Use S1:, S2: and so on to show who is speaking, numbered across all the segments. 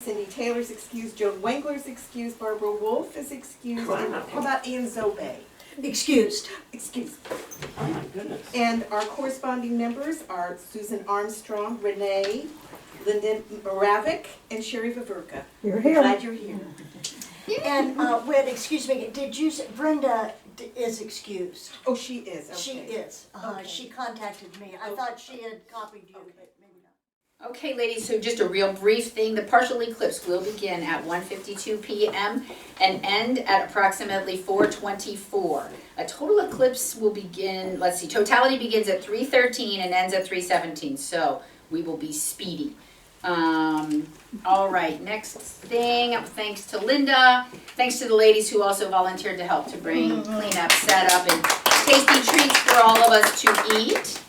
S1: Cindy Taylor's excused, Joan Wengler's excused, Barbara Wolf is excused, and how about Ann Zobe?
S2: Excused.
S1: Excused.
S3: Oh my goodness.
S1: And our corresponding members are Susan Armstrong, Renee, Lyndon Moravik, and Sherry Vaverka.
S2: You're here.
S1: Glad you're here.
S2: And, Whit, excuse me, did you, Brenda is excused.
S1: Oh, she is, okay.
S2: She is.
S1: Okay.
S2: She contacted me. I thought she had copied you, but maybe not.
S4: Okay, ladies, so just a real brief thing. The partial eclipse will begin at 1:52 p.m. and end at approximately 4:24. A total eclipse will begin, let's see, totality begins at 3:13 and ends at 3:17, so we will be speedy. All right, next thing, thanks to Linda, thanks to the ladies who also volunteered to help to bring cleanup, setup, and tasty treats for all of us to eat.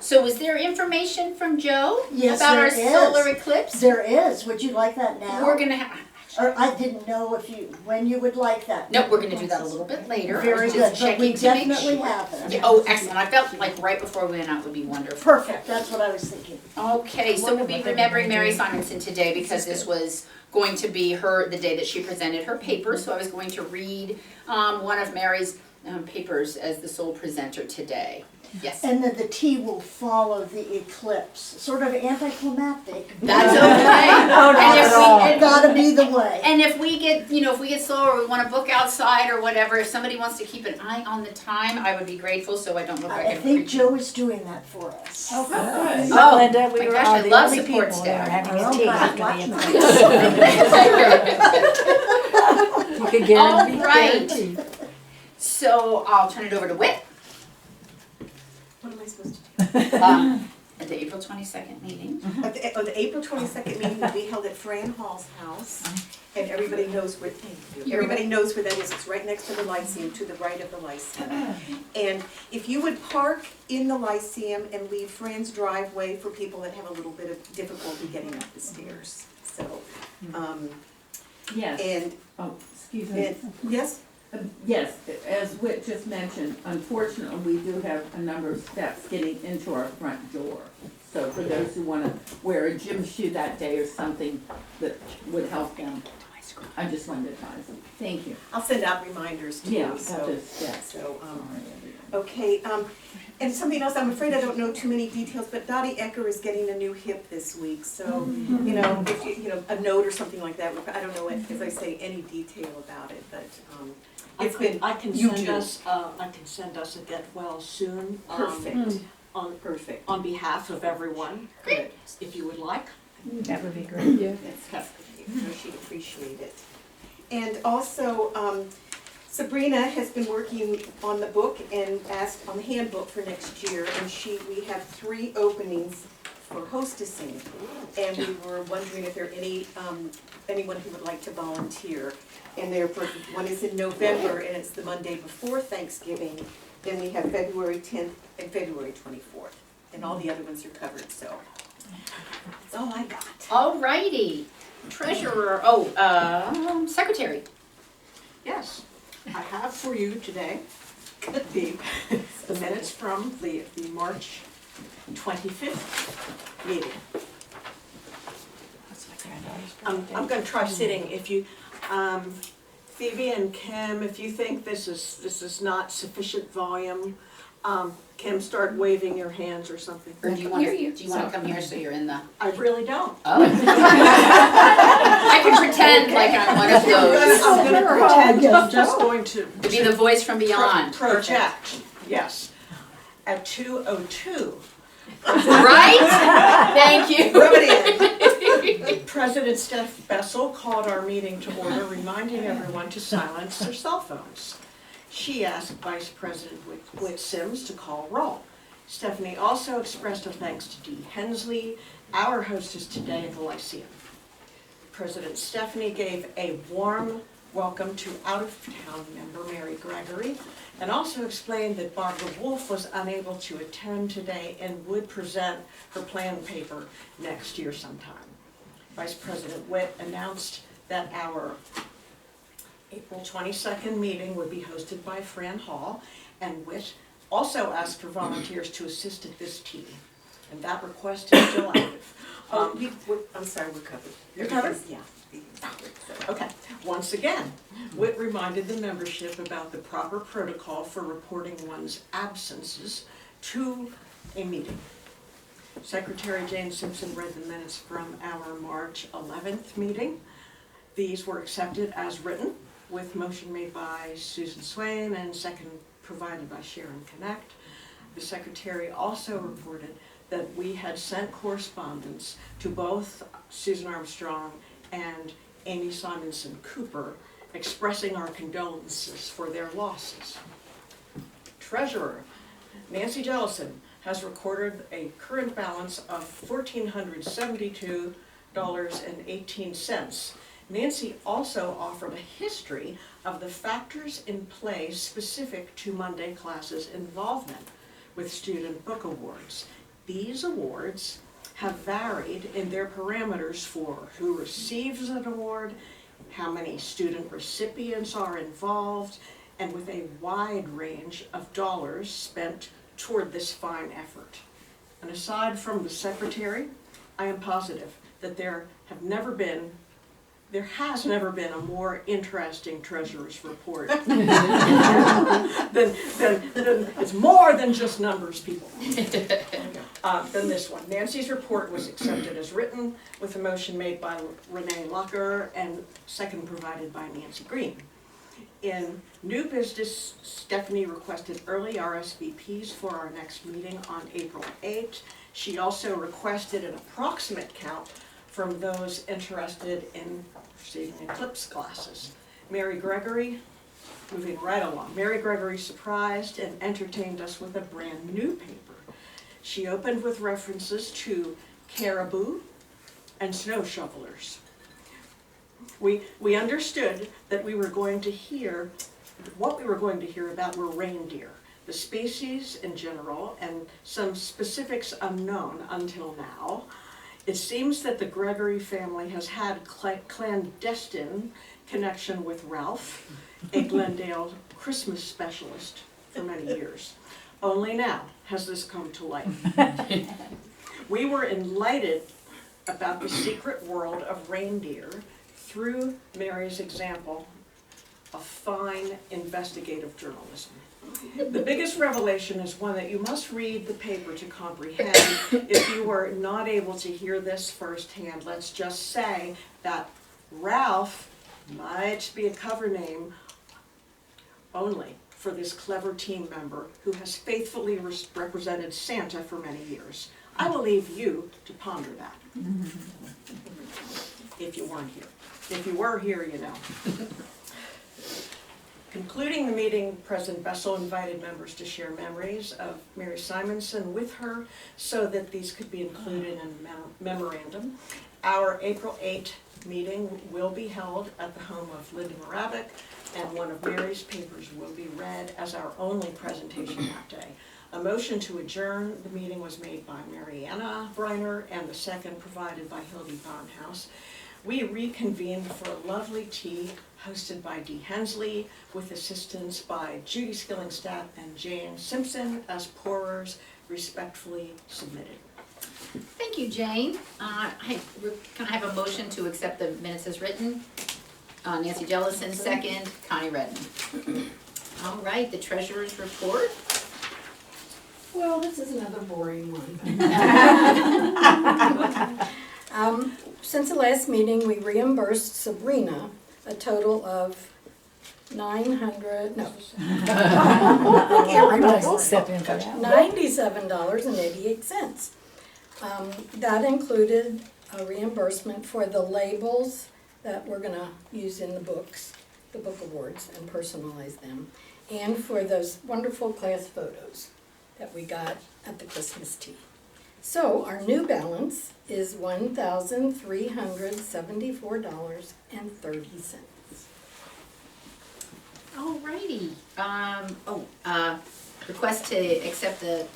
S4: So is there information from Joe
S2: Yes,
S4: about our
S2: there is.
S4: solar eclipse?
S2: There is. Would you like that now?
S4: We're gonna have,
S2: Or I didn't know when you would like that.
S4: no, we're gonna do that a little bit later. I
S2: Very
S4: was
S2: good,
S4: just
S2: but we
S4: checking to make
S2: definitely
S4: sure.
S2: have it.
S4: Yeah, oh, excellent. I felt like right before we went out would be wonderful.
S2: Perfect, that's what I was thinking.
S4: Okay, so we'll be remembering Mary Simonson today because this was going to be the day that she presented her paper. So I was going to read one of Mary's papers as the sole presenter today. Yes.
S2: And then the tea will follow the eclipse, sort of anticlimactic.
S4: That's okay.
S2: It's gotta be the way.
S4: And if we get, if we get slow or we want to book outside or whatever, if somebody wants to keep an eye on the time, I would be grateful so I don't look like
S2: I
S4: I'm
S2: think
S4: preaching.
S2: Joe is doing that for us.
S3: Oh, good.
S4: Oh,
S5: Linda, we
S4: my
S5: were
S4: gosh,
S5: all
S4: I
S5: the
S4: love
S5: only
S4: support
S5: people
S4: staff.
S5: that were having
S2: Oh,
S5: a tea
S2: God,
S5: after
S2: watch
S5: the eclipse. You could guarantee
S4: right.
S5: guarantee.
S4: So I'll turn it over to Whit.
S1: What am I supposed to do?
S4: At the April 22nd meeting.
S1: At the April 22nd meeting will be held at Fran Hall's house, and everybody knows where that is. It's right next to the Lyceum, to the right of the Lyceum. And if you would park in the Lyceum and leave Fran's driveway for people that have a little bit of difficulty getting up the stairs. So,
S6: Yes.
S1: and,
S6: Oh, excuse me.
S1: yes?
S6: Yes, as Whit just mentioned, unfortunately, we do have a number of steps getting into our front door. So for those who want to wear a gym shoe that day or something that would help them, I just wanted to advise them. Thank you.
S1: I'll send out reminders too.
S6: Yeah,
S1: So,
S6: just, yeah.
S1: so,
S6: Sorry.
S1: okay, and something else, I'm afraid I don't know too many details, but Dottie Ecker is getting a new hip this week, so, if you, a note or something like that, I don't know, as I say, any detail about it, but, it's been,
S7: I can
S1: you
S7: send
S1: do.
S7: us, a get well soon.
S1: Perfect,
S7: Perfect. On behalf of everyone.
S1: good.
S7: If you would like.
S5: That would be great.
S1: That's she'd appreciate it. And also, Sabrina has been working on the book and asked on the handbook for next year, and we have 3 openings for hostessing. And we were wondering if there are anyone who would like to volunteer. And one is in November, and it's the Monday before Thanksgiving. Then we have February 10th and February 24th. And all the other ones are covered, so that's all I got.
S4: All righty. Treasurer, secretary.
S7: Yes, I have for you today the minutes from the March 25th meeting. I'm going to try sitting. If you, Phoebe and Kim, if you think this is not sufficient volume, Kim, start waving your hands or something.
S4: Or do you want to come here so you're in the?
S7: I really don't.
S4: Oh. I can pretend like I'm one of those.
S7: I'm going to pretend I'm just going to
S4: Be the voice from beyond.
S7: project. Yes. At 2:02.
S4: Right? Thank you.
S1: Rub it in.
S7: President Steph Bessel called our meeting to order, reminding everyone to silence their cell phones. She asked Vice President Whit Sims to call roll. Stephanie also expressed her thanks to Dee Hensley, our hostess today at the Lyceum. President Stephanie gave a warm welcome to out-of-town member Mary Gregory, and also explained that Barbara Wolf was unable to attend today and would present her plan paper next year sometime. Vice President Whit announced that our April 22nd meeting would be hosted by Fran Hall, and Whit also asked for volunteers to assist at this tea. and that request is still active.
S1: I'm sorry, we're covered.
S7: You're covered?
S1: Yeah.
S7: Okay, once again, Whit reminded the membership about the proper protocol for reporting one's absences to a meeting. Secretary Jane Simpson read the minutes from our March 11th meeting. These were accepted as written, with motion made by Susan Swain and second provided by Sharon Connect. The secretary also reported that we had sent correspondence to both Susan Armstrong and Amy Simonson Cooper expressing our condolences for their losses. Treasurer Nancy Jellison has recorded a current balance of $1,472.18. Nancy also offered a history of the factors in play specific to Monday classes' involvement with student book awards. These awards have varied in their parameters for who receives an award, how many student recipients are involved, and with a wide range of dollars spent toward this fine effort. And aside from the secretary, I am positive that there has never been a more interesting treasurer's report. It's more than just numbers, people. Than this one. Nancy's report was accepted as written with a motion made by Renee Locker and second provided by Nancy Green. In new business, Stephanie requested early RSVPs for our next meeting on April 8th. She also requested an approximate count from those interested in receiving eclipse classes. Mary Gregory, moving right along, Mary Gregory surprised and entertained us with a brand new paper. She opened with references to caribou and snow shovelers. We understood that what we were going to hear about were reindeer, the species in general, and some specifics unknown until now. It seems that the Gregory family has had clandestine connection with Ralph, a Glendale Christmas specialist, for many years. Only now has this come to light. We were enlightened about the secret world of reindeer through Mary's example of fine investigative journalism. The biggest revelation is one that you must read the paper to comprehend. If you were not able to hear this firsthand, let's just say that Ralph might be a cover name only for this clever team member who has faithfully represented Santa for many years. I will leave you to ponder that. If you weren't here. If you were here, you know. Concluding the meeting, President Bessel invited members to share memories of Mary Simonson with her so that these could be included in a memorandum. Our April 8th meeting will be held at the home of Linda Moravec, and one of Mary's papers will be read as our only presentation that day. A motion to adjourn the meeting was made by Mariana Briner and the second provided by Hildy Bonhouse. We reconvened for a lovely tea hosted by Dee Hensley with assistance by Judy Skillingstadt and Jane Simpson as pourers respectfully submitted.
S4: Thank you, Jane. Can I have a motion to accept the minutes as written? Nancy Jellison, second. Connie Redden. All right, the treasurer's report.
S5: Well, this is another boring one.
S2: Since the last meeting, we reimbursed Sabrina a total of $97.88. That included a reimbursement for the labels that we're gonna use in the books, the book awards, and personalize them, and for those wonderful class photos that we got at the Christmas tea. So our new balance is $1,374.30.
S4: Alrighty. Request to accept the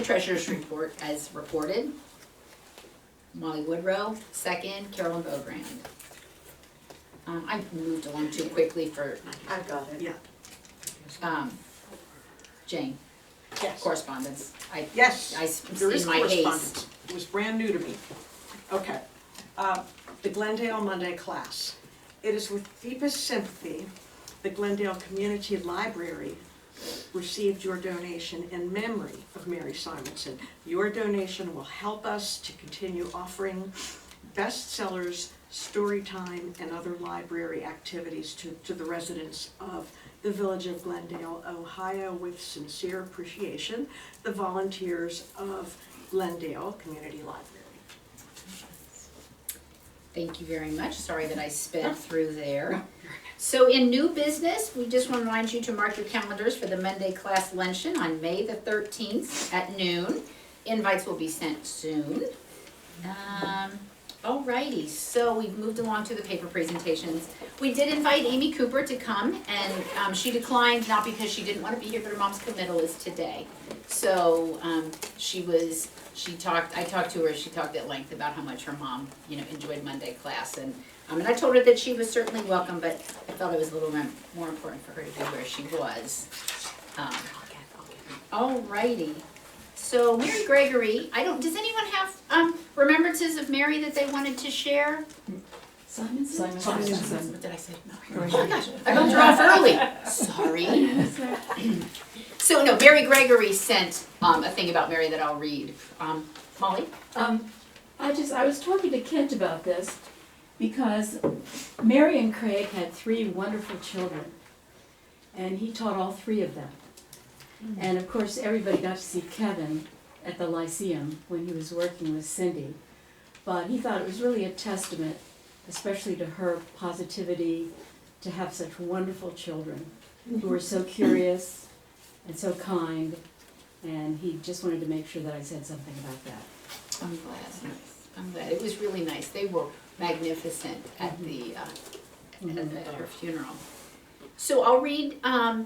S4: treasurer's report as reported. Molly Woodrow, second. Carolyn Beaugrand. I moved along too quickly for
S1: I've got it.
S7: Yeah.
S4: Jane.
S7: Yes.
S4: correspondence.
S7: Yes,
S4: I
S7: there is
S4: in my haste.
S7: correspondence. It was brand new to me. Okay. The Glendale Monday class. It is with deepest sympathy the Glendale Community Library received your donation in memory of Mary Simonson. Your donation will help us to continue offering bestsellers, story time, and other library activities to the residents of the village of Glendale, Ohio. With sincere appreciation, the volunteers of Glendale Community Library.
S4: Thank you very much. Sorry that I sped through there. So in new business, we just want to remind you to mark your calendars for the Monday class luncheon on May the 13th at noon. Invites will be sent soon. Alrighty, so we've moved along to the paper presentations. We did invite Amy Cooper to come, and she declined, not because she didn't want to be here, but her mom's committal is today. So I talked to her, she talked at length about how much her mom, enjoyed Monday class, and I told her that she was certainly welcome, but I felt it was a little more important for her to be where she was. Alrighty. So Mary Gregory, does anyone have remembrances of Mary that they wanted to share?
S5: Simon?
S4: What did I say? Oh my gosh, I bumped her off early. Sorry. So no, Mary Gregory sent a thing about Mary that I'll read. Molly?
S5: I was talking to Kent about this because Mary and Craig had 3 wonderful children, and he taught all 3 of them. And of course, everybody got to see Kevin at the Lyceum when he was working with Cindy. But he thought it was really a testament, especially to her positivity, to have such wonderful children who were so curious and so kind. And he just wanted to make sure that I said something about that.
S4: I'm glad. I'm glad. It was really nice. They were magnificent at at her funeral. So I'll read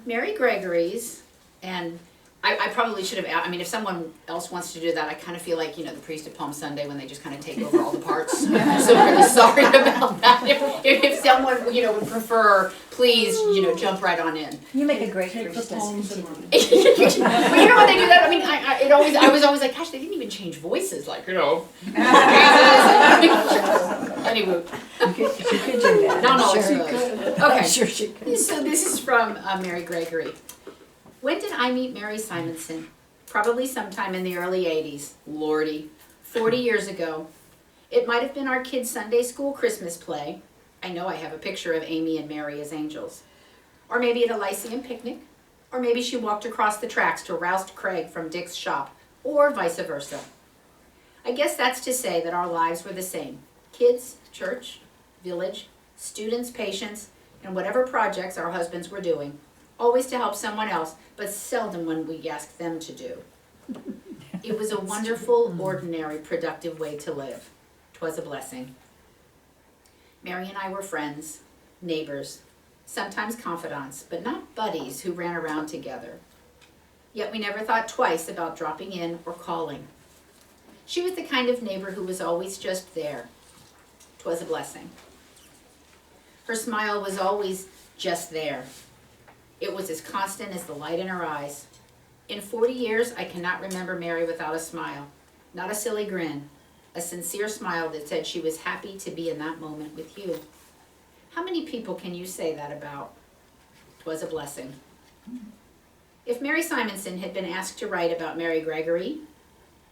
S4: Mary Gregory's, and I probably should have, if someone else wants to do that, I kind of feel like, the priest at Palm Sunday when they just kind of take over all the parts. So I'm really sorry about that. If someone, would prefer, please, jump right on in.
S8: You make a great priestess.
S4: Well, when they do that, I was always like, gosh, they didn't even change voices, Anyway.
S8: She could do that.
S4: Not all
S8: Sure.
S4: exposed. Okay.
S8: Sure she could.
S4: So this is from Mary Gregory. When did I meet Mary Simonson? Probably sometime in the early 80s. Lordy. 40 years ago. It might have been our kids' Sunday school Christmas play. I know I have a picture of Amy and Mary as angels. Or maybe at a Lyceum picnic. Or maybe she walked across the tracks to roust Craig from Dick's shop. Or vice versa. I guess that's to say that our lives were the same. Kids, church, village, students, patients, and whatever projects our husbands were doing. Always to help someone else, but seldom when we asked them to do. It was a wonderful, ordinary, productive way to live. 'Twas a blessing. Mary and I were friends, neighbors, sometimes confidants, but not buddies who ran around together. Yet we never thought twice about dropping in or calling. She was the kind of neighbor who was always just there. 'Twas a blessing. Her smile was always just there. It was as constant as the light in her eyes. In 40 years, I cannot remember Mary without a smile. Not a silly grin. A sincere smile that said she was happy to be in that moment with you. How many people can you say that about? 'Twas a blessing. If Mary Simonson had been asked to write about Mary Gregory,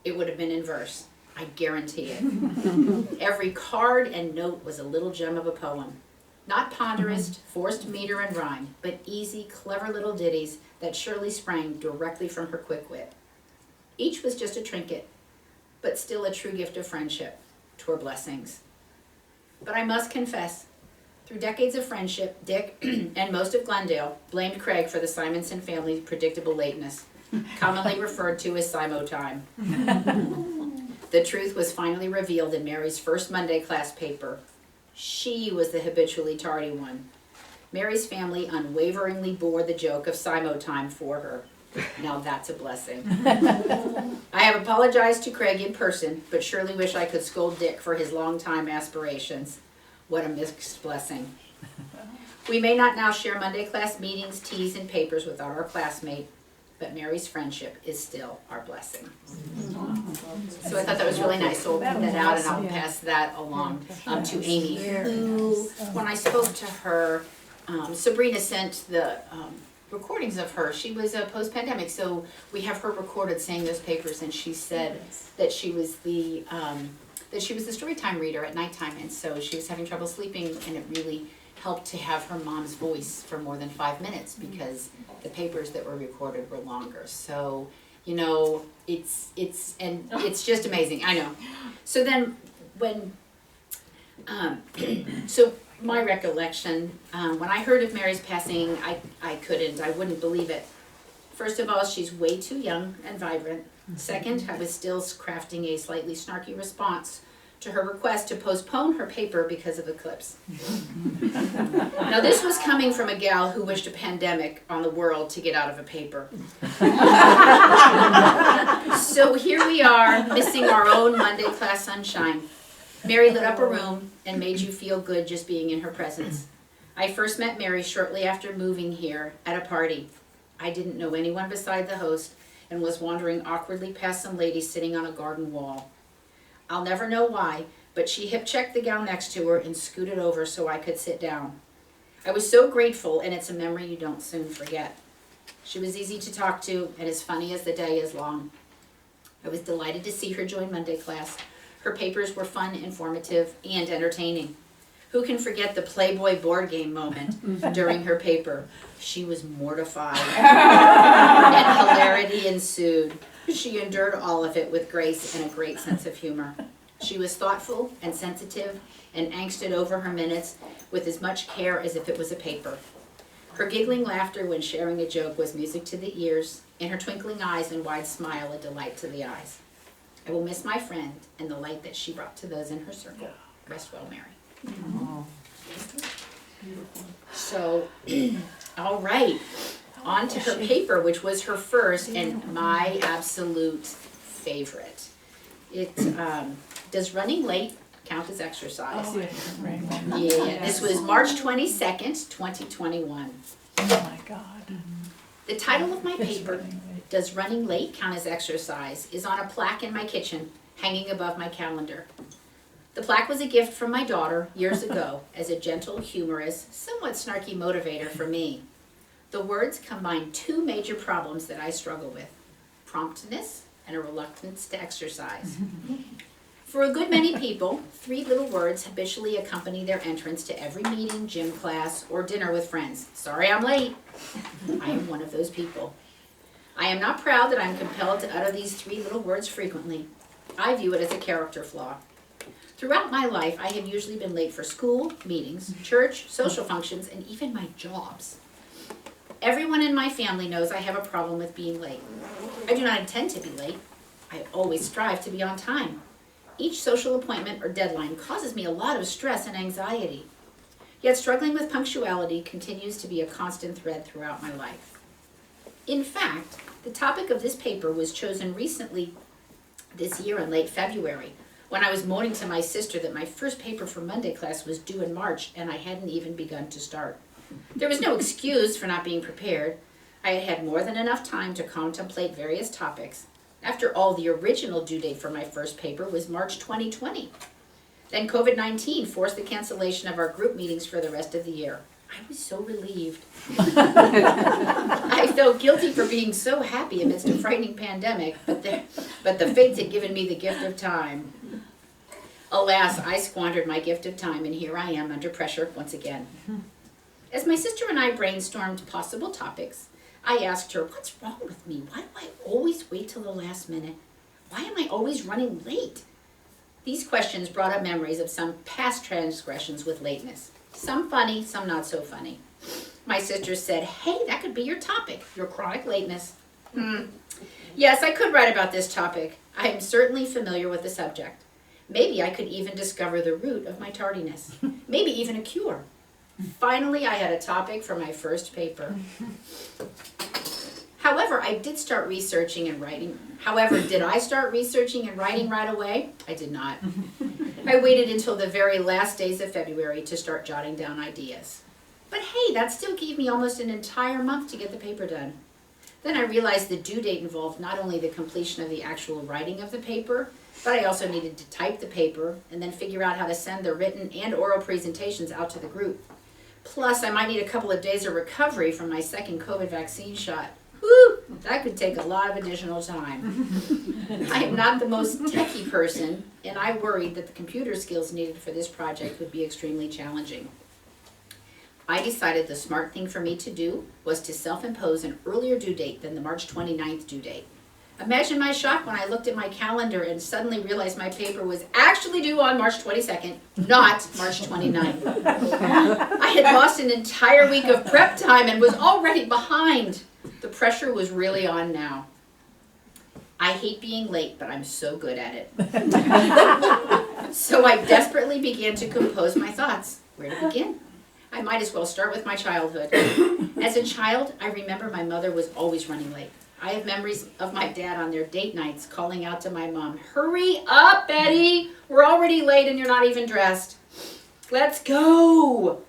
S4: it would have been in verse. I guarantee it. Every card and note was a little gem of a poem. Not ponderous, forced meter and rhyme, but easy, clever little ditties that surely sprang directly from her quick wit. Each was just a trinket, but still a true gift of friendship. 'Twere blessings. But I must confess, through decades of friendship, Dick and most of Glendale blamed Craig for the Simonson family's predictable lateness, commonly referred to as Simo time. The truth was finally revealed in Mary's first Monday class paper. She was the habitually tardy one. Mary's family unwaveringly bore the joke of Simo time for her. Now that's a blessing. I have apologized to Craig in person, but surely wish I could scold Dick for his long-time aspirations. What a mixed blessing. We may not now share Monday class meetings, teas, and papers without our classmate, but Mary's friendship is still our blessing. So I thought that was really nice, so we'll put that out and I'll pass that along to Amy, who, when I spoke to her, Sabrina sent the recordings of her. She was post-pandemic, so we have her recorded saying those papers, and she said that she was the storytime reader at nighttime, and so she was having trouble sleeping, and it really helped to have her mom's voice for more than 5 minutes because the papers that were recorded were longer. So, you know, it's just amazing, I know. So then when, so my recollection, when I heard of Mary's passing, I wouldn't believe it. First of all, she's way too young and vibrant. Second, I was still crafting a slightly snarky response to her request to postpone her paper because of eclipse. Now this was coming from a gal who wished a pandemic on the world to get out of a paper. So here we are, missing our own Monday class sunshine. Mary lit up a room and made you feel good just being in her presence. I first met Mary shortly after moving here at a party. I didn't know anyone beside the host and was wandering awkwardly past some ladies sitting on a garden wall. I'll never know why, but she hip-checked the gal next to her and scooted over so I could sit down. I was so grateful, and it's a memory you don't soon forget. She was easy to talk to and as funny as the day is long. I was delighted to see her join Monday class. Her papers were fun, informative, and entertaining. Who can forget the Playboy board game moment during her paper? She was mortified, and hilarity ensued. She endured all of it with grace and a great sense of humor. She was thoughtful and sensitive and angsted over her minutes with as much care as if it was a paper. Her giggling laughter when sharing a joke was music to the ears, and her twinkling eyes and wide smile a delight to the eyes. I will miss my friend and the light that she brought to those in her circle. Rest well, Mary. So, all right, on to her paper, which was her first and my absolute favorite. It does running late count as exercise? Yeah, this was March 22nd, 2021.
S8: Oh my God.
S4: The title of my paper, Does Running Late Count as Exercise?, is on a plaque in my kitchen, hanging above my calendar. The plaque was a gift from my daughter years ago as a gentle, humorous, somewhat snarky motivator for me. The words combine two major problems that I struggle with: promptness and a reluctance to exercise. For a good many people, three little words habitually accompany their entrance to every meeting, gym class, or dinner with friends. Sorry I'm late. I am one of those people. I am not proud that I'm compelled to utter these three little words frequently. I view it as a character flaw. Throughout my life, I have usually been late for school, meetings, church, social functions, and even my jobs. Everyone in my family knows I have a problem with being late. I do not intend to be late. I always strive to be on time. Each social appointment or deadline causes me a lot of stress and anxiety. Yet struggling with punctuality continues to be a constant thread throughout my life. In fact, the topic of this paper was chosen recently this year in late February, when I was moaning to my sister that my first paper for Monday class was due in March and I hadn't even begun to start. There was no excuse for not being prepared. I had had more than enough time to contemplate various topics. After all, the original due date for my first paper was March 2020. Then COVID-19 forced the cancellation of our group meetings for the rest of the year. I was so relieved. I felt guilty for being so happy amidst a frightening pandemic, but the fates had given me the gift of time. Alas, I squandered my gift of time, and here I am under pressure once again. As my sister and I brainstormed possible topics, I asked her, what's wrong with me? Why do I always wait till the last minute? Why am I always running late? These questions brought up memories of some past transgressions with lateness. Some funny, some not so funny. My sister said, hey, that could be your topic, your chronic lateness. Yes, I could write about this topic. I am certainly familiar with the subject. Maybe I could even discover the root of my tardiness. Maybe even a cure. Finally, I had a topic for my first paper. However, did I start researching and writing right away? I did not. I waited until the very last days of February to start jotting down ideas. But hey, that still gave me almost an entire month to get the paper done. Then I realized the due date involved not only the completion of the actual writing of the paper, but I also needed to type the paper and then figure out how to send the written and oral presentations out to the group. Plus, I might need a couple of days of recovery from my second COVID vaccine shot. Woo! That could take a lot of additional time. I am not the most techie person, and I worried that the computer skills needed for this project would be extremely challenging. I decided the smart thing for me to do was to self-impose an earlier due date than the March 29th due date. Imagine my shock when I looked at my calendar and suddenly realized my paper was actually due on March 22nd, not March 29th. I had lost an entire week of prep time and was already behind. The pressure was really on now. I hate being late, but I'm so good at it. So I desperately began to compose my thoughts. Where to begin? I might as well start with my childhood. As a child, I remember my mother was always running late. I have memories of my dad on their date nights calling out to my mom, "Hurry up, Betty! We're already late and you're not even dressed. Let's go!"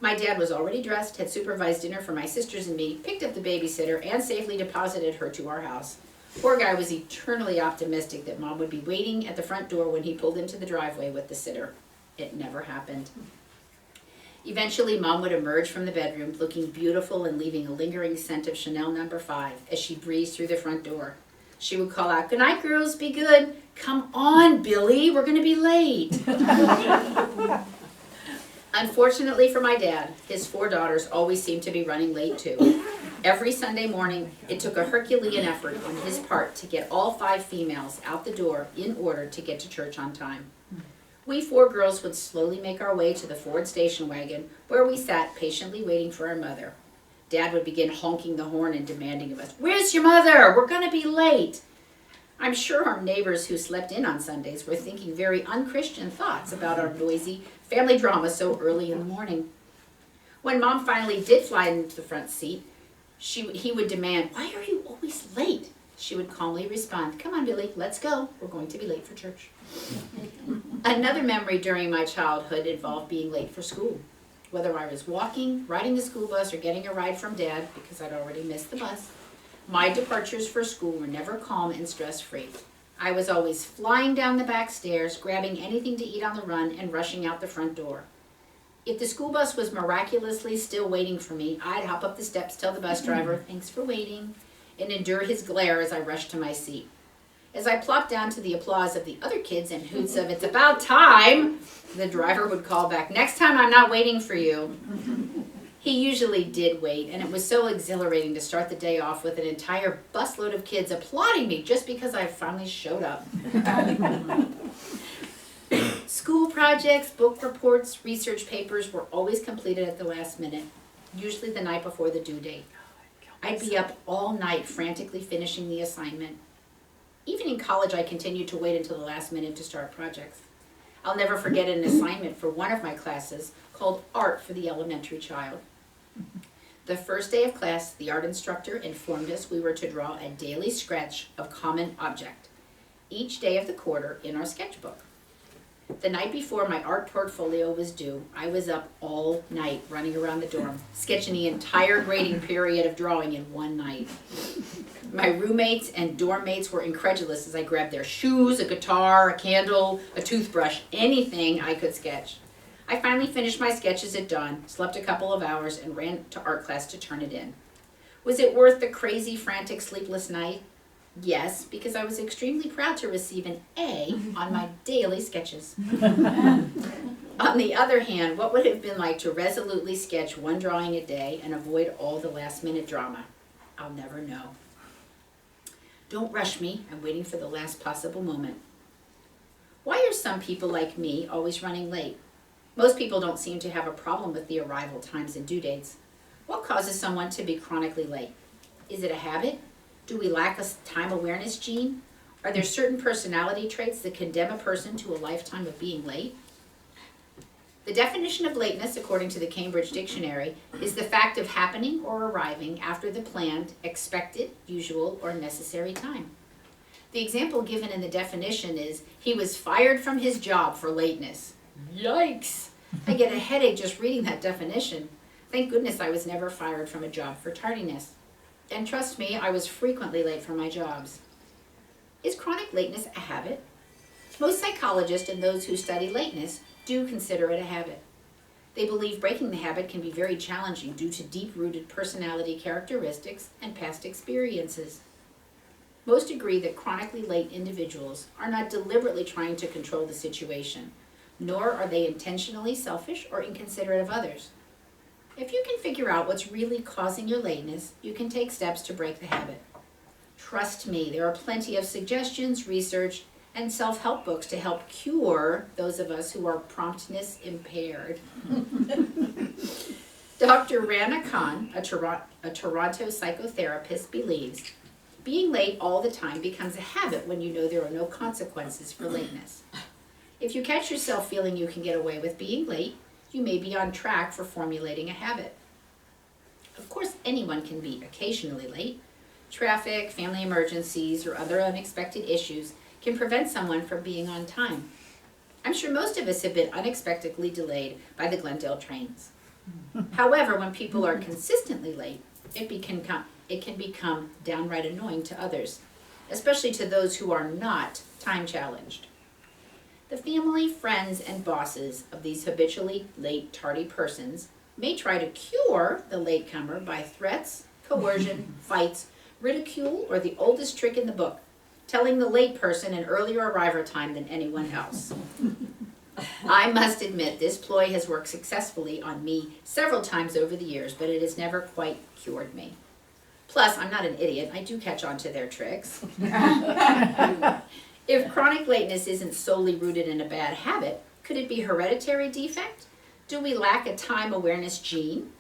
S4: My dad was already dressed, had supervised dinner for my sisters and me, picked up the babysitter, and safely deposited her to our house. Poor guy was eternally optimistic that Mom would be waiting at the front door when he pulled into the driveway with the sitter. It never happened. Eventually, Mom would emerge from the bedroom looking beautiful and leaving a lingering scent of Chanel No. 5 as she breezed through the front door. She would call out, "Good night, girls, be good." "Come on, Billy, we're going to be late." Unfortunately for my dad, his 4 daughters always seemed to be running late too. Every Sunday morning, it took a Herculean effort on his part to get all 5 females out the door in order to get to church on time. We 4 girls would slowly make our way to the Ford station wagon, where we sat patiently waiting for our mother. Dad would begin honking the horn and demanding of us, "Where's your mother? We're going to be late." I'm sure our neighbors who slept in on Sundays were thinking very unchristian thoughts about our noisy family drama so early in the morning. When Mom finally did fly into the front seat, he would demand, "Why are you always late?" She would calmly respond, "Come on, Billy, let's go. We're going to be late for church." Another memory during my childhood involved being late for school. Whether I was walking, riding the school bus, or getting a ride from Dad, because I'd already missed the bus, my departures for school were never calm and stress-free. I was always flying down the back stairs, grabbing anything to eat on the run, and rushing out the front door. If the school bus was miraculously still waiting for me, I'd hop up the steps, tell the bus driver, "Thanks for waiting," and endure his glare as I rushed to my seat. As I plopped down to the applause of the other kids and hoots of "It's about time," the driver would call back, "Next time I'm not waiting for you." He usually did wait, and it was so exhilarating to start the day off with an entire busload of kids applauding me just because I finally showed up. School projects, book reports, research papers were always completed at the last minute, usually the night before the due date. I'd be up all night frantically finishing the assignment. Even in college, I continued to wait until the last minute to start projects. I'll never forget an assignment for one of my classes called Art for the Elementary Child. The first day of class, the art instructor informed us we were to draw a daily sketch of common object, each day of the quarter in our sketchbook. The night before my art portfolio was due, I was up all night running around the dorm, sketching the entire grading period of drawing in one night. My roommates and dorm mates were incredulous as I grabbed their shoes, a guitar, a candle, a toothbrush, anything I could sketch. I finally finished my sketches at dawn, slept a couple of hours, and ran to art class to turn it in. Was it worth the crazy, frantic, sleepless night? Yes, because I was extremely proud to receive an A on my daily sketches. On the other hand, what would it have been like to resolutely sketch one drawing a day and avoid all the last-minute drama? I'll never know. Don't rush me. I'm waiting for the last possible moment. Why are some people like me always running late? Most people don't seem to have a problem with the arrival times and due dates. What causes someone to be chronically late? Is it a habit? Do we lack a time awareness gene? Are there certain personality traits that condemn a person to a lifetime of being late? The definition of lateness, according to the Cambridge Dictionary, is the fact of happening or arriving after the planned, expected, usual, or necessary time. The example given in the definition is, he was fired from his job for lateness. Yikes! I get a headache just reading that definition. Thank goodness I was never fired from a job for tardiness. And trust me, I was frequently late for my jobs. Is chronic lateness a habit? Most psychologists and those who study lateness do consider it a habit. They believe breaking the habit can be very challenging due to deep-rooted personality characteristics and past experiences. Most agree that chronically late individuals are not deliberately trying to control the situation, nor are they intentionally selfish or inconsiderate of others. If you can figure out what's really causing your lateness, you can take steps to break the habit. Trust me, there are plenty of suggestions, research, and self-help books to help cure those of us who are promptness impaired. Dr. Rana Khan, a Toronto psychotherapist, believes being late all the time becomes a habit when you know there are no consequences for lateness. If you catch yourself feeling you can get away with being late, you may be on track for formulating a habit. Of course, anyone can be occasionally late. Traffic, family emergencies, or other unexpected issues can prevent someone from being on time. I'm sure most of us have been unexpectedly delayed by the Glendale trains. However, when people are consistently late, it can become downright annoying to others, especially to those who are not time challenged. The family, friends, and bosses of these habitually late, tardy persons may try to cure the latecomer by threats, coercion, fights, ridicule, or the oldest trick in the book, telling the late person an earlier arrival time than anyone else. I must admit, this ploy has worked successfully on me several times over the years, but it has never quite cured me. Plus, I'm not an idiot. I do catch on to their tricks. If chronic lateness isn't solely rooted in a bad habit, could it be hereditary defect? Do we lack a time awareness gene?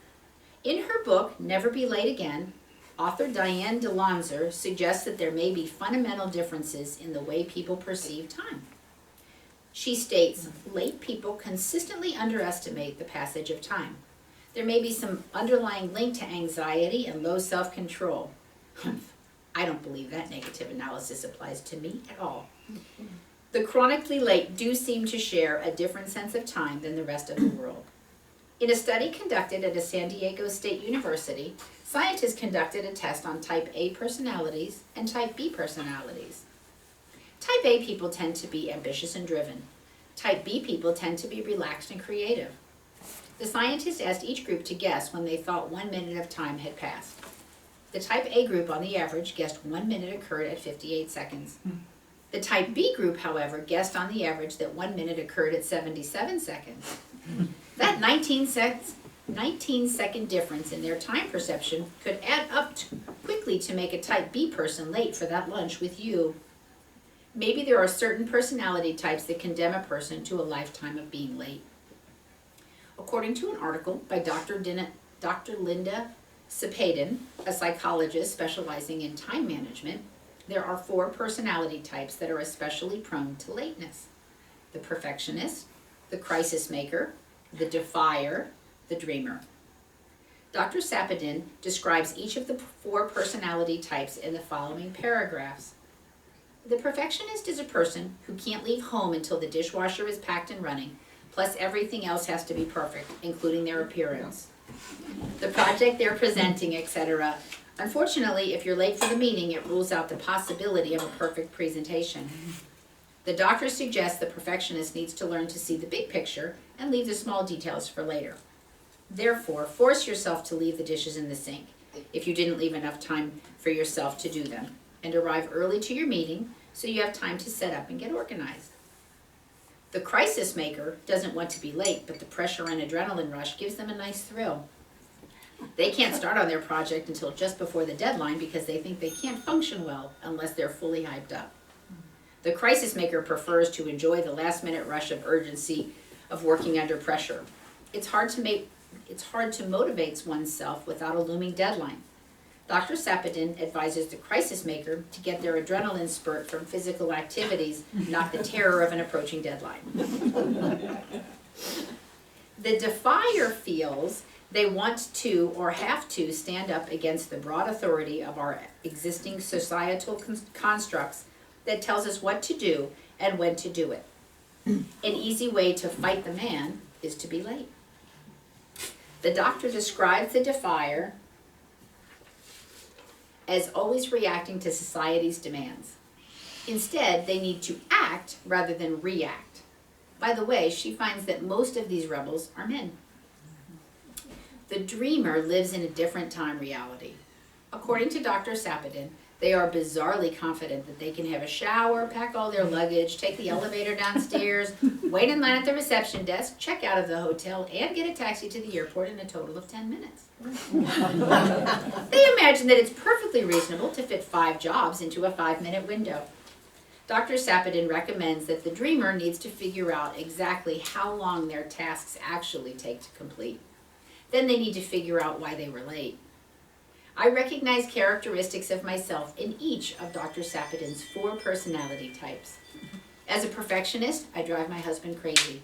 S4: In her book, Never Be Late Again, author Diane DeLonzer suggests that there may be fundamental differences in the way people perceive time. She states, late people consistently underestimate the passage of time. There may be some underlying link to anxiety and low self-control. I don't believe that negative analysis applies to me at all. The chronically late do seem to share a different sense of time than the rest of the world. In a study conducted at a San Diego State University, scientists conducted a test on type A personalities and type B personalities. Type A people tend to be ambitious and driven. Type B people tend to be relaxed and creative. The scientists asked each group to guess when they thought 1 minute of time had passed. The type A group, on the average, guessed 1 minute occurred at 58 seconds. The type B group, however, guessed on the average that 1 minute occurred at 77 seconds. That 19-second difference in their time perception could add up quickly to make a type B person late for that lunch with you. Maybe there are certain personality types that condemn a person to a lifetime of being late. According to an article by Dr. Linda Sapadin, a psychologist specializing in time management, there are 4 personality types that are especially prone to lateness: the perfectionist, the crisis maker, the defier, the dreamer. Dr. Sapadin describes each of the 4 personality types in the following paragraphs. The perfectionist is a person who can't leave home until the dishwasher is packed and running, plus everything else has to be perfect, including their appearance, the project they're presenting, etc. Unfortunately, if you're late for the meeting, it rules out the possibility of a perfect presentation. The doctor suggests the perfectionist needs to learn to see the big picture and leave the small details for later. Therefore, force yourself to leave the dishes in the sink if you didn't leave enough time for yourself to do them, and arrive early to your meeting so you have time to set up and get organized. The crisis maker doesn't want to be late, but the pressure and adrenaline rush gives them a nice thrill. They can't start on their project until just before the deadline because they think they can't function well unless they're fully hyped up. The crisis maker prefers to enjoy the last-minute rush of urgency of working under pressure. It's hard to motivate oneself without a looming deadline. Dr. Sapadin advises the crisis maker to get their adrenaline spurt from physical activities, not the terror of an approaching deadline. The defier feels they want to or have to stand up against the broad authority of our existing societal constructs that tells us what to do and when to do it. An easy way to fight the man is to be late. The doctor describes the defier as always reacting to society's demands. Instead, they need to act rather than react. By the way, she finds that most of these rebels are men. The dreamer lives in a different time reality. According to Dr. Sapadin, they are bizarrely confident that they can have a shower, pack all their luggage, take the elevator downstairs, wait in line at the reception desk, check out of the hotel, and get a taxi to the airport in a total of 10 minutes. They imagine that it's perfectly reasonable to fit 5 jobs into a 5-minute window. Dr. Sapadin recommends that the dreamer needs to figure out exactly how long their tasks actually take to complete. Then they need to figure out why they were late. I recognize characteristics of myself in each of Dr. Sapadin's 4 personality types. As a perfectionist, I drive my husband crazy.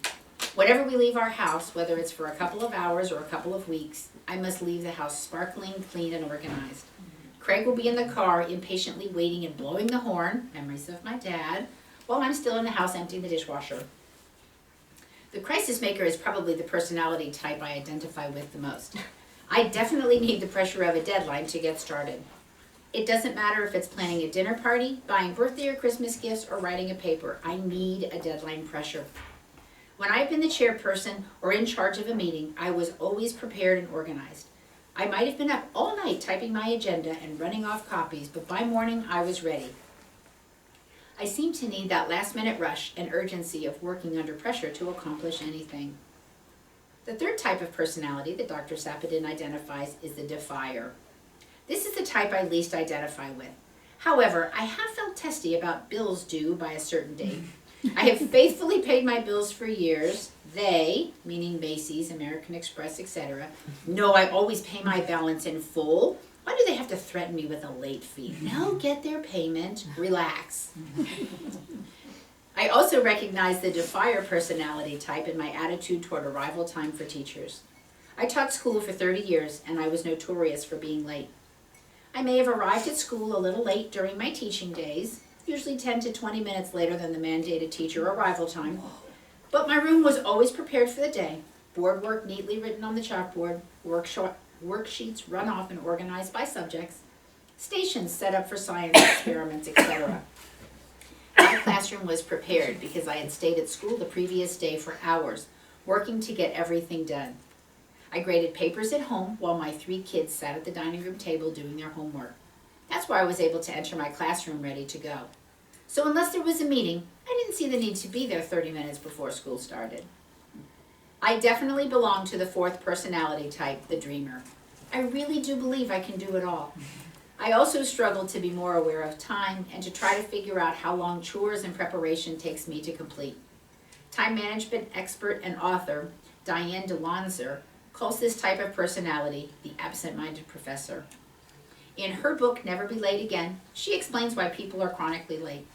S4: Whenever we leave our house, whether it's for a couple of hours or a couple of weeks, I must leave the house sparkling, clean, and organized. Craig will be in the car, impatiently waiting and blowing the horn, memories of my dad, while I'm still in the house emptying the dishwasher. The crisis maker is probably the personality type I identify with the most. I definitely need the pressure of a deadline to get started. It doesn't matter if it's planning a dinner party, buying birthday or Christmas gifts, or writing a paper. I need a deadline pressure. When I've been the chairperson or in charge of a meeting, I was always prepared and organized. I might have been up all night typing my agenda and running off copies, but by morning I was ready. I seem to need that last-minute rush and urgency of working under pressure to accomplish anything. The third type of personality that Dr. Sapadin identifies is the defier. This is the type I least identify with. However, I have felt testy about bills due by a certain date. I have faithfully paid my bills for years. They, meaning Macy's, American Express, etc., know I always pay my balance in full. Why do they have to threaten me with a late fee? They'll get their payment. Relax. I also recognize the defier personality type in my attitude toward arrival time for teachers. I taught school for 30 years, and I was notorious for being late. I may have arrived at school a little late during my teaching days, usually 10 to 20 minutes later than the mandated teacher arrival time, but my room was always prepared for the day, board work neatly written on the chalkboard, worksheets run off and organized by subjects, stations set up for science experiments, etc. My classroom was prepared because I had stayed at school the previous day for hours, working to get everything done. I graded papers at home while my 3 kids sat at the dining room table doing their homework. That's why I was able to enter my classroom ready to go. So unless there was a meeting, I didn't see the need to be there 30 minutes before school started. I definitely belong to the 4th personality type, the dreamer. I really do believe I can do it all. I also struggle to be more aware of time and to try to figure out how long chores and preparation takes me to complete. Time management expert and author Diane DeLonzer calls this type of personality the absent-minded professor. In her book, Never Be Late Again, she explains why people are chronically late.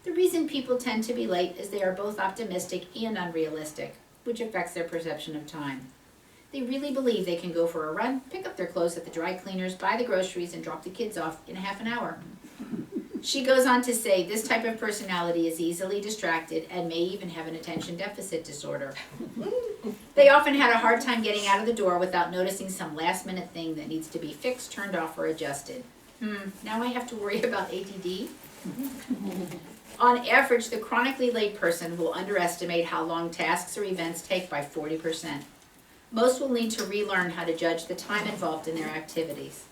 S4: The reason people tend to be late is they are both optimistic and unrealistic, which affects their perception of time. They really believe they can go for a run, pick up their clothes at the dry cleaners, buy the groceries, and drop the kids off in half an hour. She goes on to say this type of personality is easily distracted and may even have an attention deficit disorder. They often had a hard time getting out of the door without noticing some last-minute thing that needs to be fixed, turned off, or adjusted. Now I have to worry about ADD? On average, the chronically late person will underestimate how long tasks or events take by 40%. Most will need to relearn how to judge the time involved in their activities.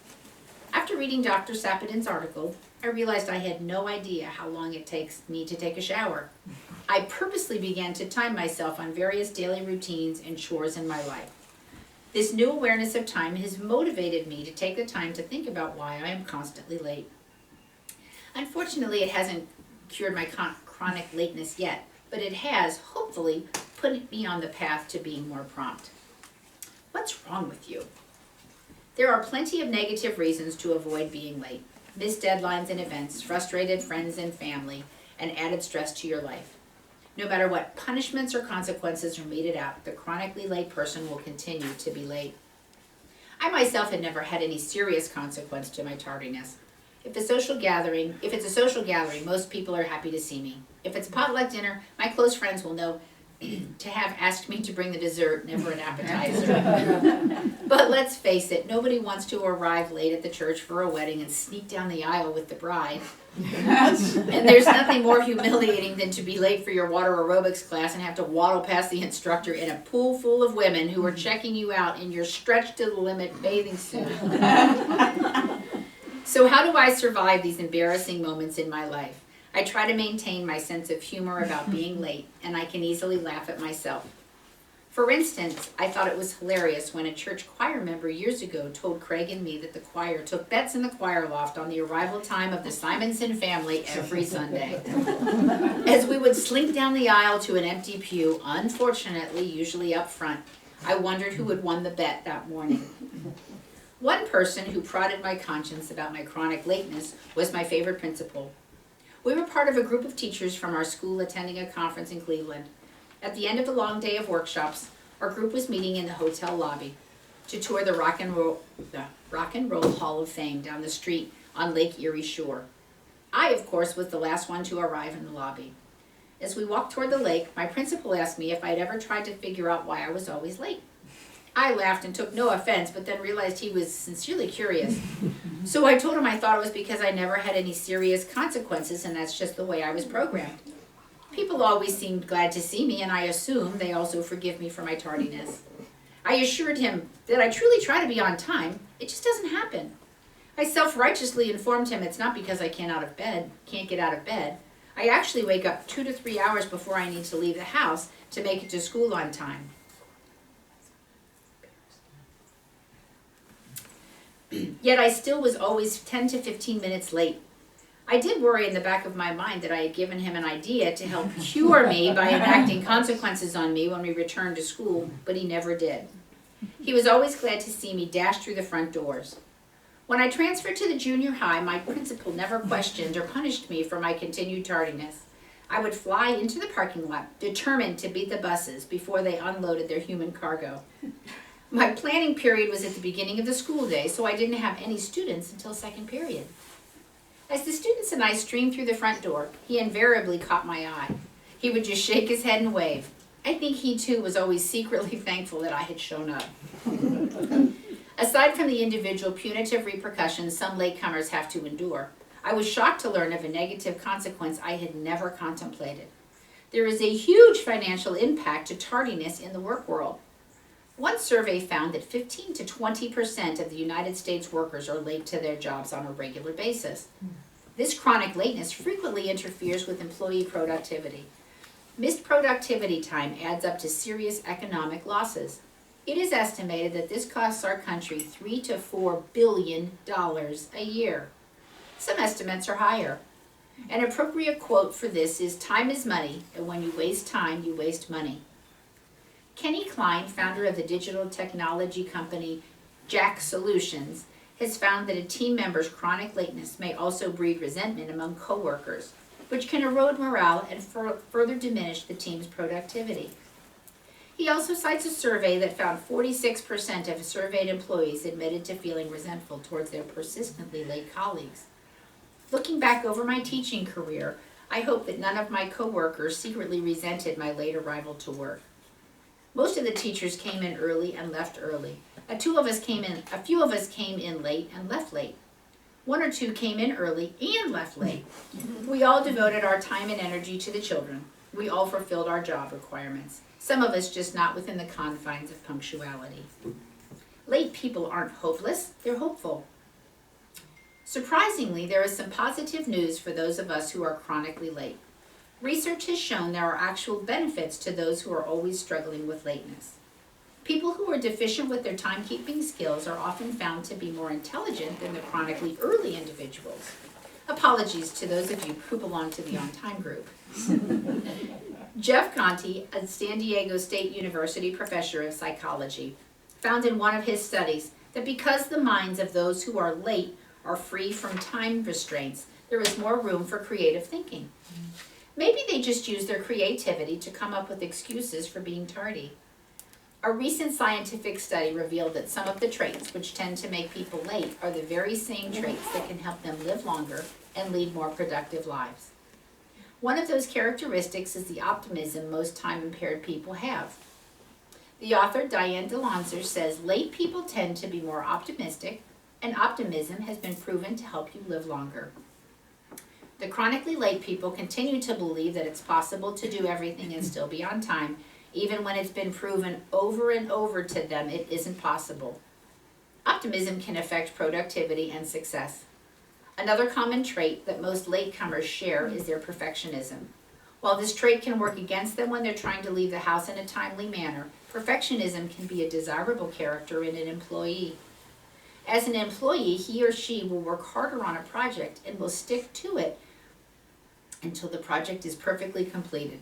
S4: After reading Dr. Sapadin's article, I realized I had no idea how long it takes me to take a shower. I purposely began to time myself on various daily routines and chores in my life. This new awareness of time has motivated me to take the time to think about why I am constantly late. Unfortunately, it hasn't cured my chronic lateness yet, but it has, hopefully, put me on the path to being more prompt. What's wrong with you? There are plenty of negative reasons to avoid being late. Missed deadlines and events, frustrated friends and family, and added stress to your life. No matter what punishments or consequences are meted out, the chronically late person will continue to be late. I myself had never had any serious consequence to my tardiness. If it's a social gathering, most people are happy to see me. If it's a potluck dinner, my close friends will know to have asked me to bring the dessert, never an appetizer. But let's face it, nobody wants to arrive late at the church for a wedding and sneak down the aisle with the bride. And there's nothing more humiliating than to be late for your water aerobics class and have to waddle past the instructor in a pool full of women who are checking you out in your stretched to the limit bathing suit. So how do I survive these embarrassing moments in my life? I try to maintain my sense of humor about being late, and I can easily laugh at myself. For instance, I thought it was hilarious when a church choir member years ago told Craig and me that the choir took bets in the choir loft on the arrival time of the Simonson family every Sunday. As we would slink down the aisle to an empty pew, unfortunately usually up front, I wondered who had won the bet that morning. One person who prodded my conscience about my chronic lateness was my favorite principal. We were part of a group of teachers from our school attending a conference in Cleveland. At the end of the long day of workshops, our group was meeting in the hotel lobby to tour the Rock and Roll Hall of Fame down the street on Lake Erie Shore. I, of course, was the last one to arrive in the lobby. As we walked toward the lake, my principal asked me if I'd ever tried to figure out why I was always late. I laughed and took no offense, but then realized he was sincerely curious. So I told him I thought it was because I never had any serious consequences, and that's just the way I was programmed. People always seemed glad to see me, and I assume they also forgive me for my tardiness. I assured him that I truly try to be on time, it just doesn't happen. I self-righteously informed him it's not because I can't get out of bed. I actually wake up 2 to 3 hours before I need to leave the house to make it to school on time. Yet I still was always 10 to 15 minutes late. I did worry in the back of my mind that I had given him an idea to help cure me by enacting consequences on me when we returned to school, but he never did. He was always glad to see me dash through the front doors. When I transferred to the junior high, my principal never questioned or punished me for my continued tardiness. I would fly into the parking lot, determined to beat the buses before they unloaded their human cargo. My planning period was at the beginning of the school day, so I didn't have any students until second period. As the students and I streamed through the front door, he invariably caught my eye. He would just shake his head and wave. I think he too was always secretly thankful that I had shown up. Aside from the individual punitive repercussions some latecomers have to endure, I was shocked to learn of a negative consequence I had never contemplated. There is a huge financial impact to tardiness in the work world. One survey found that 15 to 20% of the United States workers are late to their jobs on a regular basis. This chronic lateness frequently interferes with employee productivity. Missed productivity time adds up to serious economic losses. It is estimated that this costs our country $3 to $4 billion a year. Some estimates are higher. An appropriate quote for this is, "Time is money, and when you waste time, you waste money." Kenny Klein, founder of the digital technology company Jack Solutions, has found that a team member's chronic lateness may also breed resentment among coworkers, which can erode morale and further diminish the team's productivity. He also cites a survey that found 46% of surveyed employees admitted to feeling resentful towards their persistently late colleagues. Looking back over my teaching career, I hope that none of my coworkers secretly resented my late arrival to work. Most of the teachers came in early and left early. A few of us came in late and left late. One or two came in early and left late. We all devoted our time and energy to the children. We all fulfilled our job requirements. Some of us just not within the confines of punctuality. Late people aren't hopeless, they're hopeful. Surprisingly, there is some positive news for those of us who are chronically late. Research has shown there are actual benefits to those who are always struggling with lateness. People who are deficient with their timekeeping skills are often found to be more intelligent than the chronically early individuals. Apologies to those of you who belong to the on-time group. Jeff Conte, a San Diego State University professor of psychology, found in one of his studies that because the minds of those who are late are free from time restraints, there is more room for creative thinking. Maybe they just use their creativity to come up with excuses for being tardy. A recent scientific study revealed that some of the traits which tend to make people late are the very same traits that can help them live longer and lead more productive lives. One of those characteristics is the optimism most time-impaired people have. The author Diane DeLonzer says late people tend to be more optimistic, and optimism has been proven to help you live longer. The chronically late people continue to believe that it's possible to do everything and still be on time, even when it's been proven over and over to them it isn't possible. Optimism can affect productivity and success. Another common trait that most latecomers share is their perfectionism. While this trait can work against them when they're trying to leave the house in a timely manner, perfectionism can be a desirable character in an employee. As an employee, he or she will work harder on a project and will stick to it until the project is perfectly completed.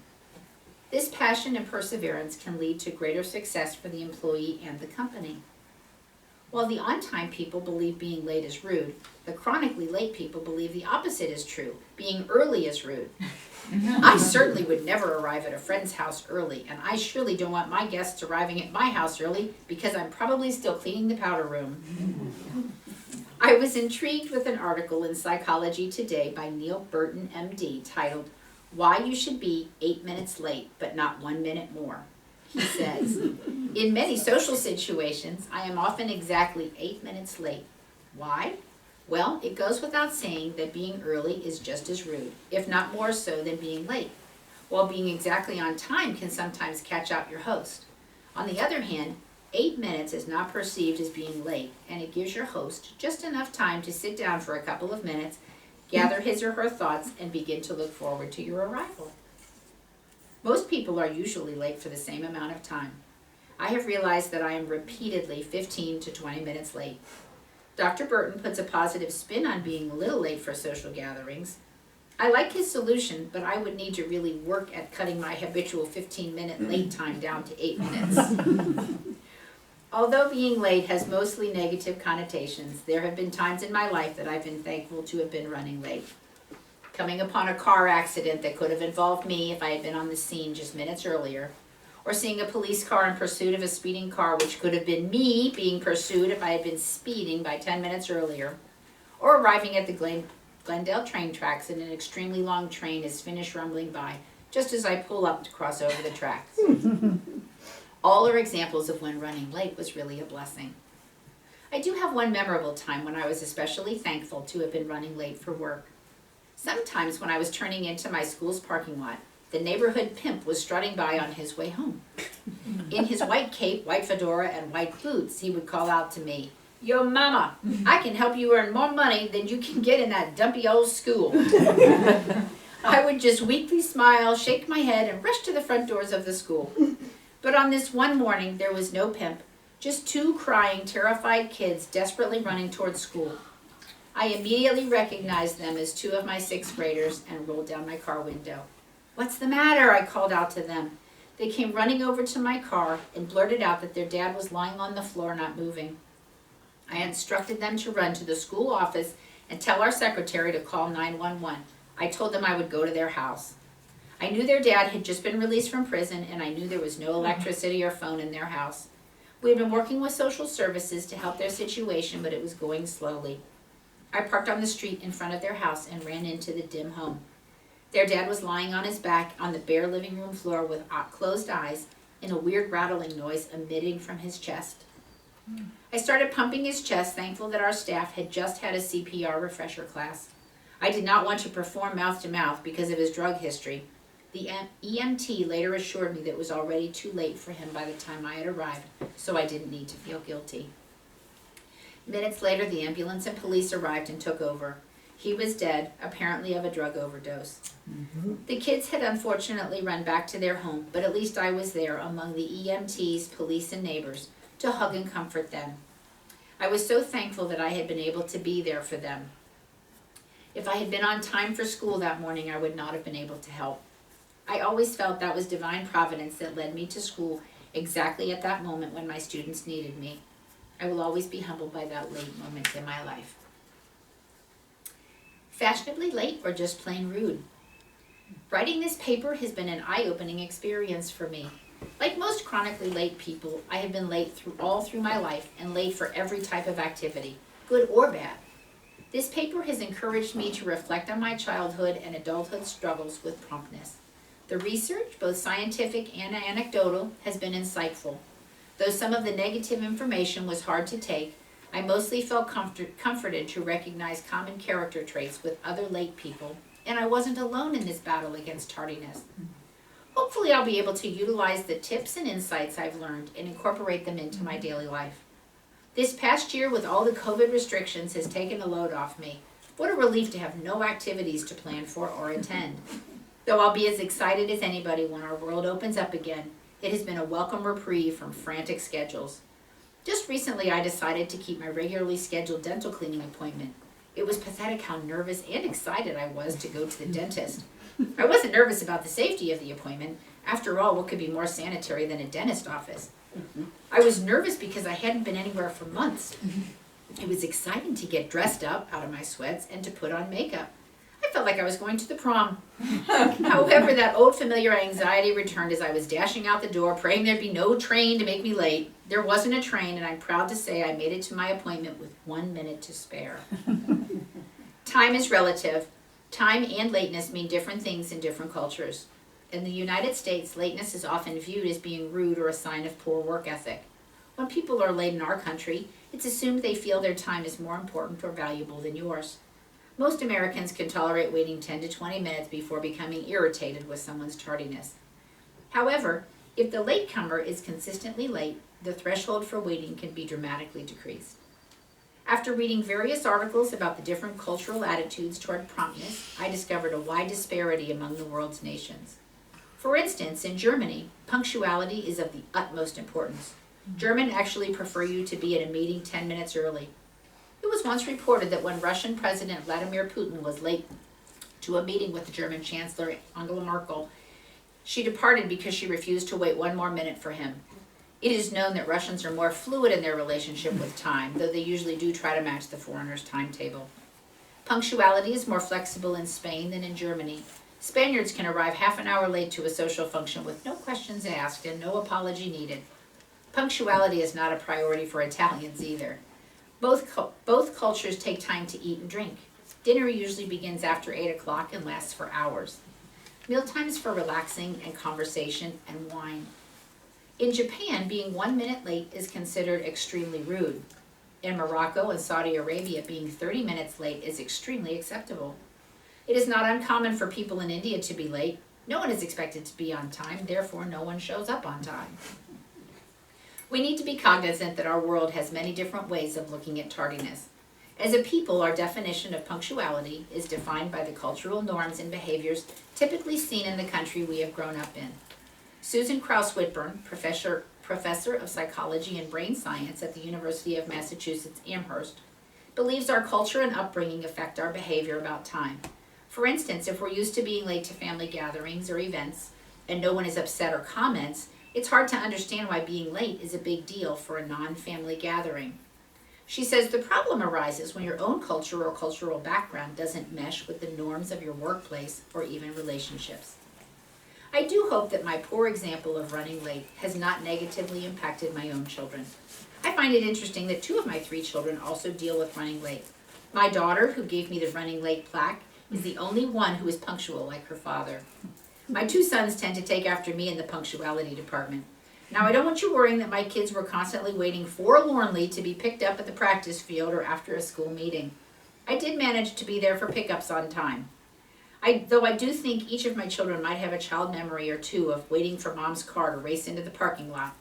S4: This passion and perseverance can lead to greater success for the employee and the company. While the on-time people believe being late is rude, the chronically late people believe the opposite is true, being early is rude. I certainly would never arrive at a friend's house early, and I surely don't want my guests arriving at my house early because I'm probably still cleaning the powder room. I was intrigued with an article in Psychology Today by Neil Burton, MD, titled, "Why You Should Be 8 Minutes Late, but Not 1 Minute More." He says, "In many social situations, I am often exactly 8 minutes late. Why? Well, it goes without saying that being early is just as rude, if not more so than being late, while being exactly on time can sometimes catch out your host. On the other hand, 8 minutes is not perceived as being late, and it gives your host just enough time to sit down for a couple of minutes, gather his or her thoughts, and begin to look forward to your arrival." Most people are usually late for the same amount of time. I have realized that I am repeatedly 15 to 20 minutes late. Dr. Burton puts a positive spin on being a little late for social gatherings. I like his solution, but I would need to really work at cutting my habitual 15-minute late time down to 8 minutes. Although being late has mostly negative connotations, there have been times in my life that I've been thankful to have been running late. Coming upon a car accident that could have involved me if I had been on the scene just minutes earlier, or seeing a police car in pursuit of a speeding car which could have been me being pursued if I had been speeding by 10 minutes earlier, or arriving at the Glendale train tracks and an extremely long train is finished rumbling by just as I pull up to cross over the tracks. All are examples of when running late was really a blessing. I do have one memorable time when I was especially thankful to have been running late for work. Sometimes when I was turning into my school's parking lot, the neighborhood pimp was strutting by on his way home. In his white cape, white fedora, and white boots, he would call out to me, "Yo mama, I can help you earn more money than you can get in that dumpy old school." I would just weakly smile, shake my head, and rush to the front doors of the school. But on this one morning, there was no pimp, just two crying, terrified kids desperately running towards school. I immediately recognized them as two of my sixth graders and rolled down my car window. "What's the matter?" I called out to them. They came running over to my car and blurted out that their dad was lying on the floor not moving. I instructed them to run to the school office and tell our secretary to call 911. I told them I would go to their house. I knew their dad had just been released from prison, and I knew there was no electricity or phone in their house. We had been working with social services to help their situation, but it was going slowly. I parked on the street in front of their house and ran into the dim home. Their dad was lying on his back on the bare living room floor with closed eyes and a weird rattling noise emitting from his chest. I started pumping his chest, thankful that our staff had just had a CPR refresher class. I did not want to perform mouth to mouth because of his drug history. The EMT later assured me that it was already too late for him by the time I had arrived, so I didn't need to feel guilty. Minutes later, the ambulance and police arrived and took over. He was dead, apparently of a drug overdose. The kids had unfortunately run back to their home, but at least I was there among the EMTs, police, and neighbors to hug and comfort them. I was so thankful that I had been able to be there for them. If I had been on time for school that morning, I would not have been able to help. I always felt that was divine providence that led me to school exactly at that moment when my students needed me. I will always be humbled by that late moment in my life. Fashionably late or just plain rude? Writing this paper has been an eye-opening experience for me. Like most chronically late people, I have been late all through my life and late for every type of activity, good or bad. This paper has encouraged me to reflect on my childhood and adulthood struggles with promptness. The research, both scientific and anecdotal, has been insightful. Though some of the negative information was hard to take, I mostly felt comforted to recognize common character traits with other late people, and I wasn't alone in this battle against tardiness. Hopefully I'll be able to utilize the tips and insights I've learned and incorporate them into my daily life. This past year with all the COVID restrictions has taken a load off me. What a relief to have no activities to plan for or attend. Though I'll be as excited as anybody when our world opens up again, it has been a welcome reprieve from frantic schedules. Just recently I decided to keep my regularly scheduled dental cleaning appointment. It was pathetic how nervous and excited I was to go to the dentist. I wasn't nervous about the safety of the appointment. After all, what could be more sanitary than a dentist office? I was nervous because I hadn't been anywhere for months. It was exciting to get dressed up out of my sweats and to put on makeup. I felt like I was going to the prom. However, that old familiar anxiety returned as I was dashing out the door, praying there'd be no train to make me late. There wasn't a train, and I'm proud to say I made it to my appointment with 1 minute to spare. Time is relative. Time and lateness mean different things in different cultures. In the United States, lateness is often viewed as being rude or a sign of poor work ethic. When people are late in our country, it's assumed they feel their time is more important or valuable than yours. Most Americans can tolerate waiting 10 to 20 minutes before becoming irritated with someone's tardiness. However, if the latecomer is consistently late, the threshold for waiting can be dramatically decreased. After reading various articles about the different cultural attitudes toward promptness, I discovered a wide disparity among the world's nations. For instance, in Germany, punctuality is of the utmost importance. Germans actually prefer you to be at a meeting 10 minutes early. It was once reported that when Russian President Vladimir Putin was late to a meeting with the German Chancellor Angela Merkel, she departed because she refused to wait 1 more minute for him. It is known that Russians are more fluid in their relationship with time, though they usually do try to match the foreigner's timetable. Punctuality is more flexible in Spain than in Germany. Spaniards can arrive half an hour late to a social function with no questions asked and no apology needed. Punctuality is not a priority for Italians either. Both cultures take time to eat and drink. Dinner usually begins after 8 o'clock and lasts for hours. Mealtime is for relaxing and conversation and wine. In Japan, being 1 minute late is considered extremely rude. In Morocco and Saudi Arabia, being 30 minutes late is extremely acceptable. It is not uncommon for people in India to be late. No one is expected to be on time, therefore no one shows up on time. We need to be cognizant that our world has many different ways of looking at tardiness. As a people, our definition of punctuality is defined by the cultural norms and behaviors typically seen in the country we have grown up in. Susan Krauss-Whitburn, professor of psychology and brain science at the University of Massachusetts Amherst, believes our culture and upbringing affect our behavior about time. For instance, if we're used to being late to family gatherings or events, and no one is upset or comments, it's hard to understand why being late is a big deal for a non-family gathering. She says the problem arises when your own culture or cultural background doesn't mesh with the norms of your workplace or even relationships. I do hope that my poor example of running late has not negatively impacted my own children. I find it interesting that 2 of my 3 children also deal with running late. My daughter, who gave me the running late plaque, is the only one who is punctual like her father. My 2 sons tend to take after me in the punctuality department. Now, I don't want you worrying that my kids were constantly waiting forlornly to be picked up at the practice field or after a school meeting. I did manage to be there for pickups on time. Though I do think each of my children might have a child memory or 2 of waiting for mom's car to race into the parking lot.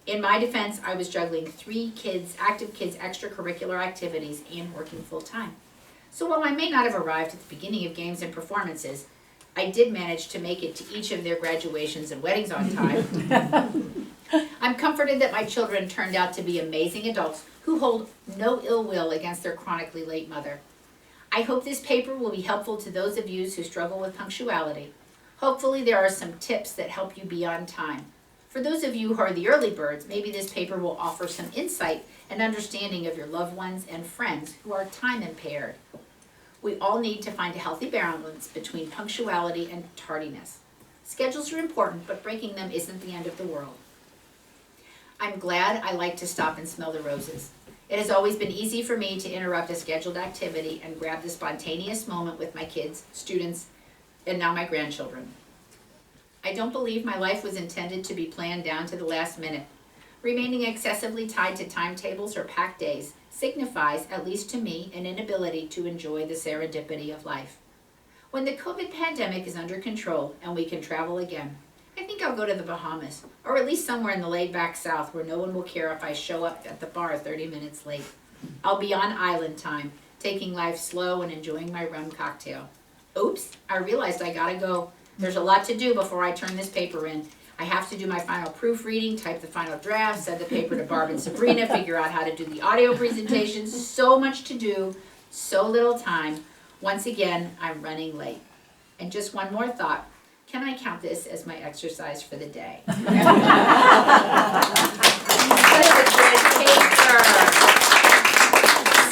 S4: In my defense, I was juggling 3 active kids' extracurricular activities and working full time. So while I may not have arrived at the beginning of games and performances, I did manage to make it to each of their graduations and weddings on time. I'm comforted that my children turned out to be amazing adults who hold no ill will against their chronically late mother. I hope this paper will be helpful to those of you who struggle with punctuality. Hopefully there are some tips that help you be on time. For those of you who are the early birds, maybe this paper will offer some insight and understanding of your loved ones and friends who are time impaired. We all need to find a healthy balance between punctuality and tardiness. Schedules are important, but breaking them isn't the end of the world. I'm glad I like to stop and smell the roses. It has always been easy for me to interrupt a scheduled activity and grab the spontaneous moment with my kids, students, and now my grandchildren. I don't believe my life was intended to be planned down to the last minute. Remaining excessively tied to timetables or packed days signifies, at least to me, an inability to enjoy the serendipity of life. When the COVID pandemic is under control and we can travel again, I think I'll go to the Bahamas, or at least somewhere in the laid-back South where no one will care if I show up at the bar 30 minutes late. I'll be on island time, taking life slow and enjoying my rum cocktail. Oops, I realized I gotta go. There's a lot to do before I turn this paper in. I have to do my final proofreading, type the final draft, send the paper to Barb and Sabrina, figure out how to do the audio presentations. So much to do, so little time. Once again, I'm running late. And just one more thought. Can I count this as my exercise for the day? Such a good paper.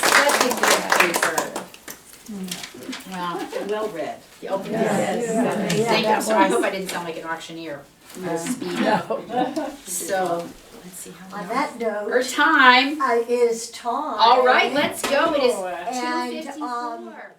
S4: Such a good paper. Well,
S7: Well read.
S4: yes. Thank you. I'm sorry. I hope I didn't sound like an auctioneer. Speed up. So, let's see how
S9: On
S4: long.
S9: that note,
S4: Our time.
S9: is time.
S4: All right, let's go. It is
S9: And,
S4: 2:54.